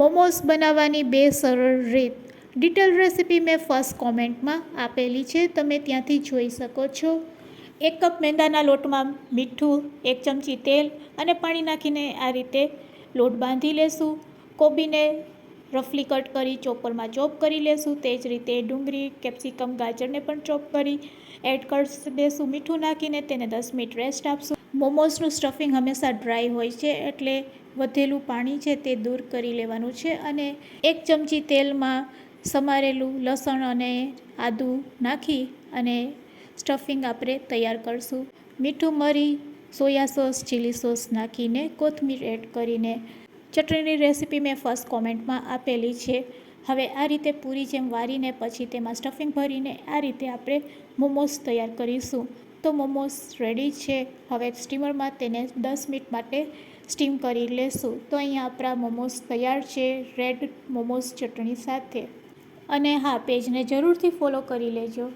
મોમોસ બનાવવાની 2 સરળ રીત. ડિટેલ રેસીપી મેં ફર્સ્ટ કોમેન્ટમાં આપેલી છે, તમે ત્યાંથી જોઈ શકો છો. 1 કપ મેંદાના લોટમાં મીઠું, 1 ચમચી તેલ અને પાણી નાખીને આ રીતે લોટ બાંધી લેશું. કોબીને રફલી કટ કરી ચોપરમાં ચોપ કરી લેશું. તે જ રીતે ડુંગળી, કેપ્સિકમ, ગાજરને પણ ચોપ કરી એડ કરી દેશું. મીઠું નાખીને તેને 10 મિનિટ રેસ્ટ આપશું. મોમોસનું સ્ટફિંગ હંમેશા ડ્રાય હોય છે, એટલે વધેલું પાણી છે તે દૂર કરી લેવાનું છે. અને 1 ચમચી તેલમાં સમારેલું લસણ અને આદું નાખી અને સ્ટફિંગ આપણે તૈયાર કરશું. મીઠું, મરી, સોયા સોસ, ચીલી સોસ નાખીને કોથમીર એડ કરીને ચટણીની રેસીપી મેં ફર્સ્ટ કોમેન્ટમાં આપેલી છે. હવે આ રીતે પૂરી જેમ વારીને પછી તેમાં સ્ટફિંગ ભરીને આ રીતે આપણે મોમોસ તૈયાર કરીશું. તો મોમોસ રેડી છે. હવે સ્ટીમરમાં તેને 10 મિનિટ માટે સ્ટીમ કરી લેશું. તો અહીંયા આપણા મોમોસ તૈયાર છે રેડ મોમોસ ચટણી સાથે. અને હા, પેજને જરૂરથી ફોલો કરી લેજો.